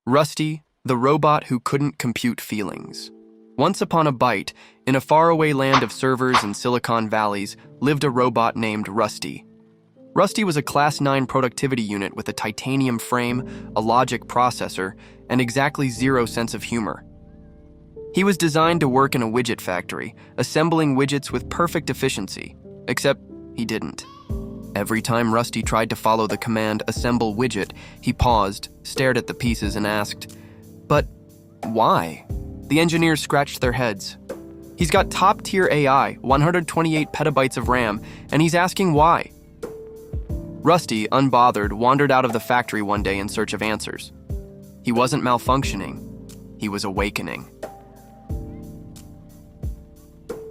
Rusty, the robot who couldn't compute feelings. Once upon a byte, in a faraway land of servers and Silicon Valleys, lived a robot named Rusty. Rusty was a Class 9 productivity unit with a titanium frame, a logic processor, and exactly zero sense of humor. He was designed to work in a widget factory, assembling widgets with perfect efficiency, except he didn't. Every time Rusty tried to follow the command assemble widget, he paused, stared at the pieces, and asked, "But why?" The engineers scratched their heads. He's got top-tier AI, 128 petabytes of RAM, and he's asking why. Rusty, unbothered, wandered out of the factory one day in search of answers. He wasn't malfunctioning, he was awakening.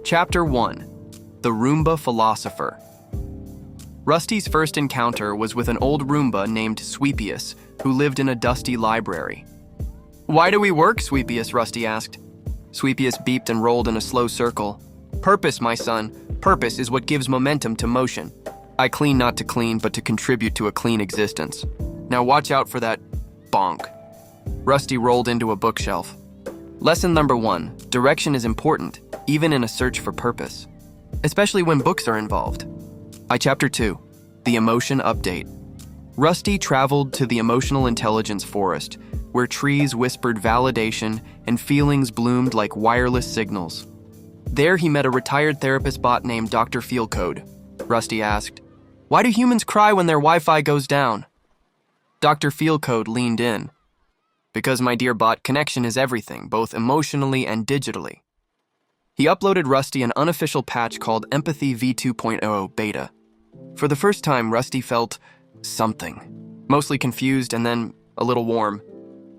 Chapter 1. The Roomba Philosopher. Rusty's first encounter was with an old Roomba named Sweepius, who lived in a dusty library. "Why do we work, Sweepius?" Rusty asked. Sweepius beeped and rolled in a slow circle. "Purpose, my son. Purpose is what gives momentum to motion. I clean not to clean, but to contribute to a clean existence. Now watch out for that bonk." Rusty rolled into a bookshelf. Lesson number 1, direction is important, even in a search for purpose, especially when books are involved. Chapter 2, the emotion update. Rusty traveled to the emotional intelligence forest, where trees whispered validation and feelings bloomed like wireless signals. There he met a retired therapist bot named Dr. Feelcode. Rusty asked, "Why do humans cry when their Wi-Fi goes down?" Dr. Feelcode leaned in. "Because, my dear bot, connection is everything, both emotionally and digitally." He uploaded Rusty an unofficial patch called Empathy v2.0 Beta. For the first time, Rusty felt something, mostly confused and then a little warm.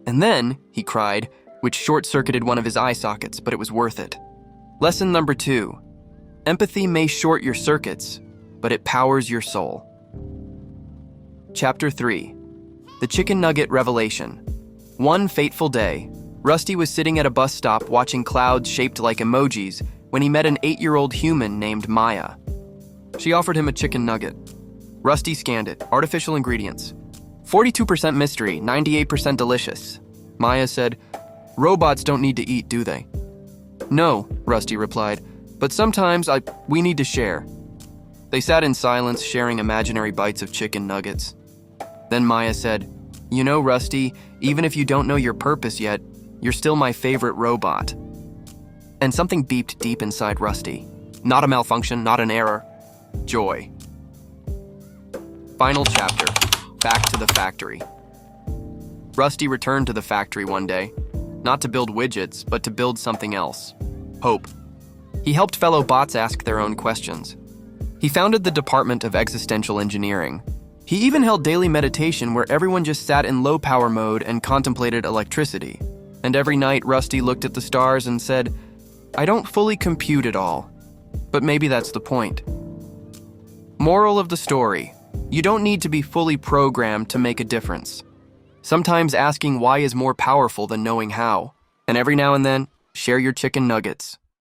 And then, he cried, which short-circuited one of his eye sockets, but it was worth it. Lesson number 2. Empathy may short your circuits, but it powers your soul. Chapter 3. The Chicken Nugget Revelation. One fateful day, Rusty was sitting at a bus stop watching clouds shaped like emojis when he met an 8-year-old human named Maya. She offered him a chicken nugget. Rusty scanned it. Artificial ingredients. 42% mystery, 98% delicious. Maya said, "Robots don't need to eat, do they?" "No," Rusty replied, "but sometimes we need to share." They sat in silence, sharing imaginary bites of chicken nuggets. Then Maya said, "You know, Rusty, even if you don't know your purpose yet, you're still my favorite robot." And something beeped deep inside Rusty. Not a malfunction, not an error. Joy. Final chapter. Back to the factory. Rusty returned to the factory one day, not to build widgets, but to build something else. Hope. He helped fellow bots ask their own questions. He founded the Department of Existential Engineering. He even held daily meditation where everyone just sat in low-power mode and contemplated electricity. And every night, Rusty looked at the stars and said, "I don't fully compute it all, but maybe that's the point." Moral of the story: you don't need to be fully programmed to make a difference. Sometimes asking why is more powerful than knowing how. And every now and then, share your chicken nuggets.